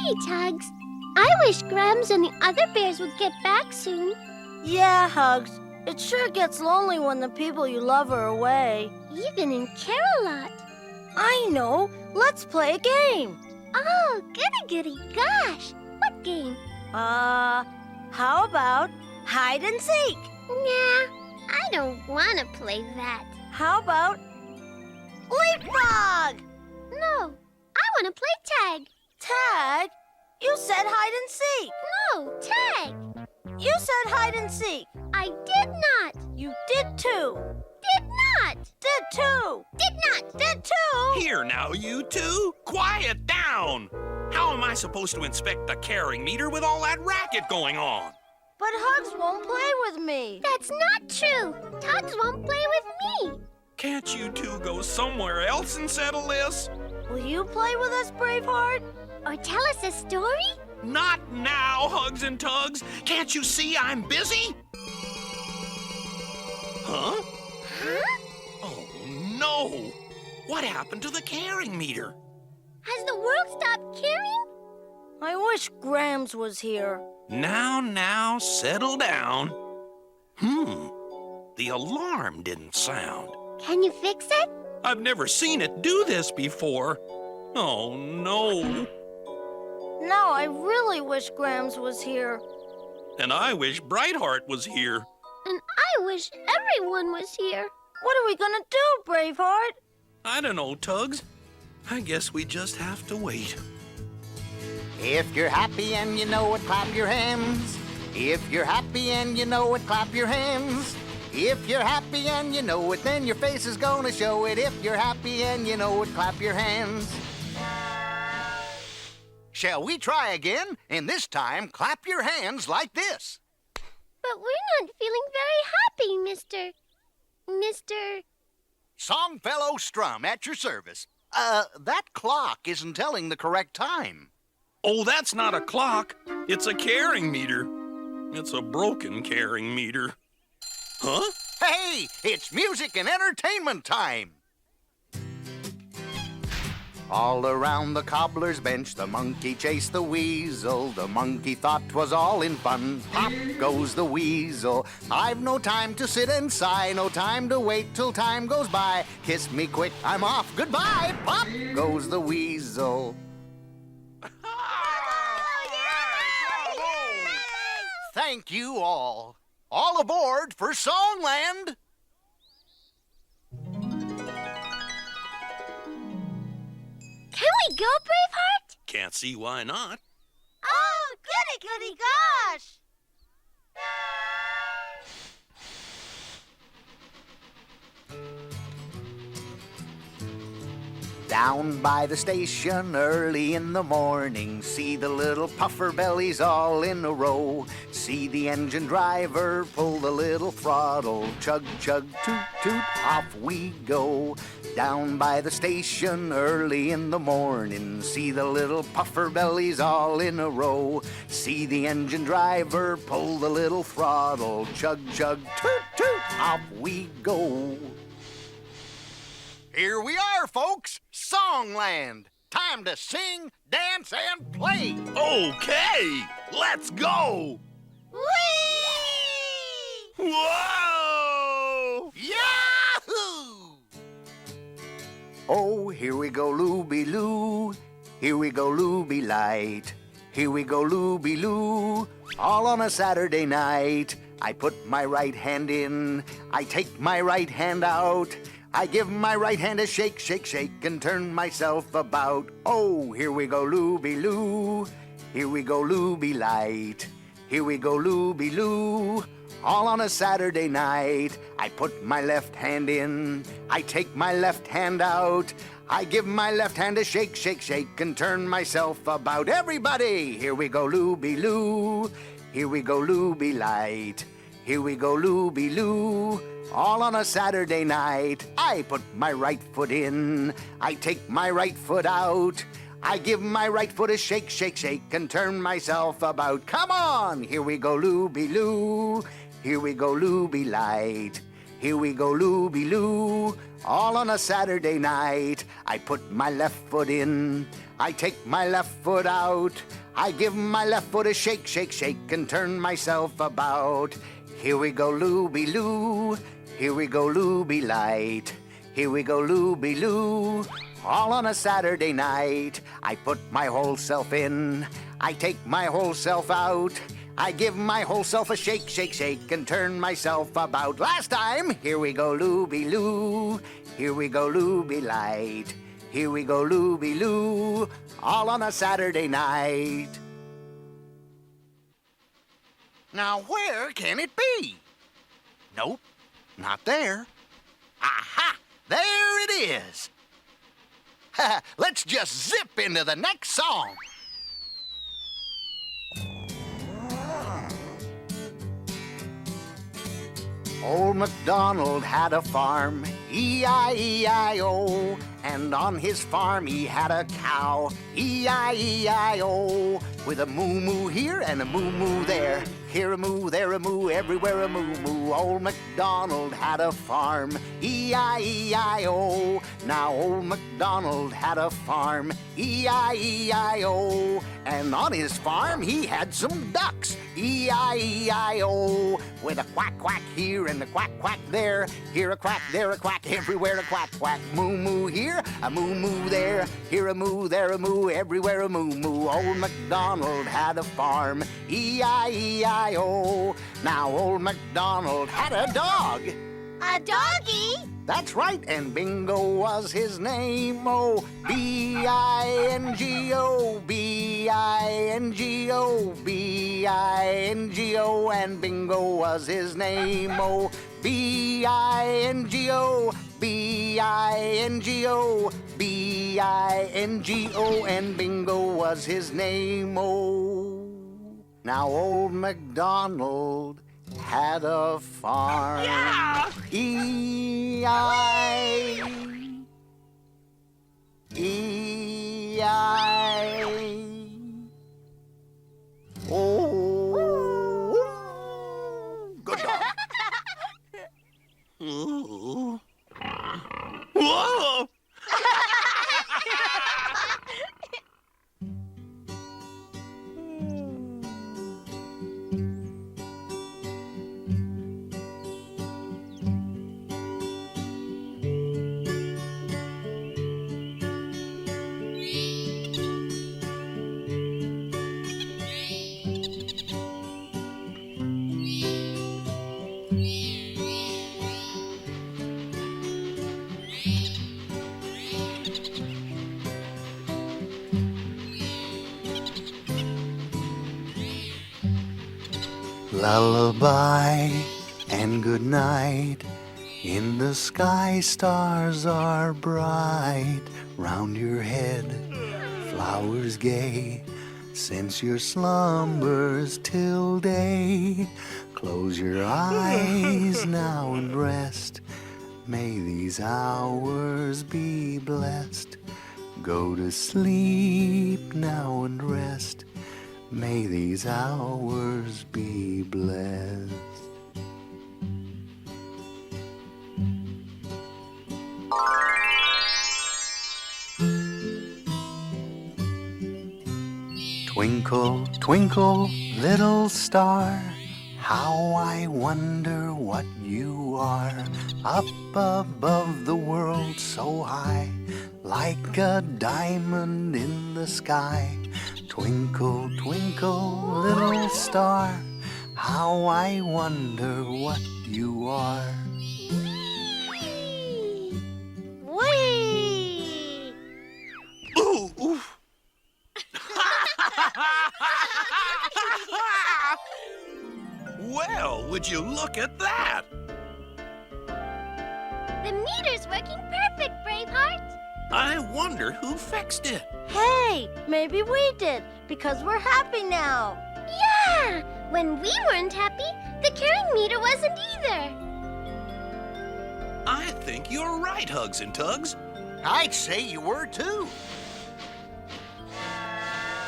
Gee, Tugs, I wish Grams and the other bears would get back soon. Yeah, Hugs. It sure gets lonely when the people you love are away. Even in Care-a-Lot. I know. Let's play a game. Oh, goody. Gosh, what game? How about hide and seek? Nah, I don't want to play that. How about leapfrog? No, I want to play tag. Tag? You said hide and seek. No, tag. You said hide and seek. I did not. You did too. Did not. Did too. Did not. Did too. Here now, you two. Quiet down. How am I supposed to inspect the carrying meter with all that racket going on? But Hugs won't play with me. That's not true. Tugs won't play with me. Can't you two go somewhere else and settle this? Will you play with us, Braveheart? Or tell us a story? Not now, Hugs and Tugs. Can't you see I'm busy? Huh? Huh? Oh, no. What happened to the carrying meter? Has the world stopped caring? I wish Grams was here. Now, settle down. The alarm didn't sound. Can you fix it? I've never seen it do this before. Oh, no. Now I really wish Grams was here. And I wish Brightheart was here. And I wish everyone was here. What are we gonna do, Braveheart? I don't know, Tugs. I guess we just have to wait. If you're happy and you know it, clap your hands. If you're happy and you know it, clap your hands. If you're happy and you know it, then your face is gonna show it. If you're happy and you know it, clap your hands. Shall we try again? And this time, clap your hands like this. But we're not feeling very happy, Mr. Songfellow Strum at your service. That clock isn't telling the correct time. Oh, that's not a clock. It's a carrying meter. It's a broken carrying meter. Huh? Hey, it's music and entertainment time. All around the cobbler's bench, the monkey chased the weasel. The monkey thought 'twas all in fun. Pop goes the weasel. I've no time to sit and sigh, no time to wait till time goes by. Kiss me quick, I'm off, goodbye. Pop goes the weasel. Thank you all. All aboard for Songland. Can we go, Braveheart? Can't see why not. Oh, goody gosh! Down by the station early in the morning, see the little puffer bellies all in a row. See the engine driver pull the little throttle, chug, chug, toot, toot, off we go. Down by the station early in the morning, see the little puffer bellies all in a row. See the engine driver pull the little throttle, chug, chug, toot, toot, off we go. Here we are, folks. Songland. Time to sing, dance, and play. Okay, let's go. Whee! Whoa! Yahoo! Oh, here we go, Looby-Loo. Here we go, Looby Light. Here we go, Looby-Loo. All on a Saturday night. I put my right hand in. I take my right hand out. I give my right hand a shake, shake, shake, and turn myself about. Oh, here we go, Looby-Loo. Here we go, Looby Light. Here we go, Looby-Loo. All on a Saturday night. I put my left hand in. I take my left hand out. I give my left hand a shake, shake, shake, and turn myself about. Everybody, here we go, Looby-Loo. Here we go, Looby Light. Here we go, Looby-Loo. All on a Saturday night. I put my right foot in. I take my right foot out. I give my right foot a shake, shake, shake, and turn myself about. Come on! Here we go, Looby-Loo. Here we go, Looby Light. Here we go looby-loo, all on a Saturday night. I put my left foot in, I take my left foot out. I give my left foot a shake, shake, shake, and turn myself about. Here we go looby-loo, here we go looby-light. Here we go looby-loo, all on a Saturday night. I put my whole self in, I take my whole self out. I give my whole self a shake, shake, shake, and turn myself about. Last time, here we go looby-loo, here we go looby-light. Here we go looby-loo, all on a Saturday night. Now where can it be? Nope, not there. Aha! There it is! Let's just zip into the next song. Old MacDonald had a farm, E-I-E-I-O. And on his farm he had a cow, E-I-E-I-O. With a moo-moo here and a moo-moo there. Here a moo, there a moo, everywhere a moo-moo. Old MacDonald had a farm, E-I-E-I-O. Now old MacDonald had a farm, E-I-E-I-O. And on his farm he had some ducks, E-I-E-I-O. With a quack, quack here and a quack, quack there. Here a quack, there a quack, everywhere a quack, quack. Moo-moo here, a moo-moo there. Here a moo, there a moo, everywhere a moo-moo. Old MacDonald had a farm, E-I-E-I-O. Now old MacDonald had a dog. A doggy? That's right, and Bingo was his name. Oh, B-I-N-G-O, B-I-N-G-O, B-I-N-G-O, and Bingo was his name. Oh, B-I-N-G-O, B-I-N-G-O, B-I-N-G-O, and Bingo was his name. Oh, now old MacDonald had a farm. Yeah! E-I-E-I-O. Good dog. Ooh. Whoa! Lullaby and good night. In the sky stars are bright. Round your head flowers gay. Since your slumbers till day. Close your eyes now and rest. May these hours be blessed. Go to sleep now and rest. May these hours be blessed. Twinkle, twinkle, little star, how I wonder what you are. Up above the world so high, like a diamond in the sky. Twinkle, twinkle, little star, how I wonder what you are. Whee! Ooh, ooh. Well, would you look at that? The meter's working perfect, Braveheart. I wonder who fixed it. Hey, maybe we did, because we're happy now. Yeah! When we weren't happy, the carrying meter wasn't either. I think you're right, Hugs and Tugs. I'd say you were too.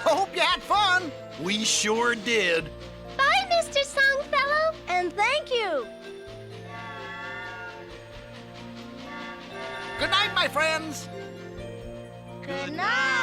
Hope you had fun. We sure did. Bye, Mr. Songfellow. And thank you. Good night, my friends. Good night.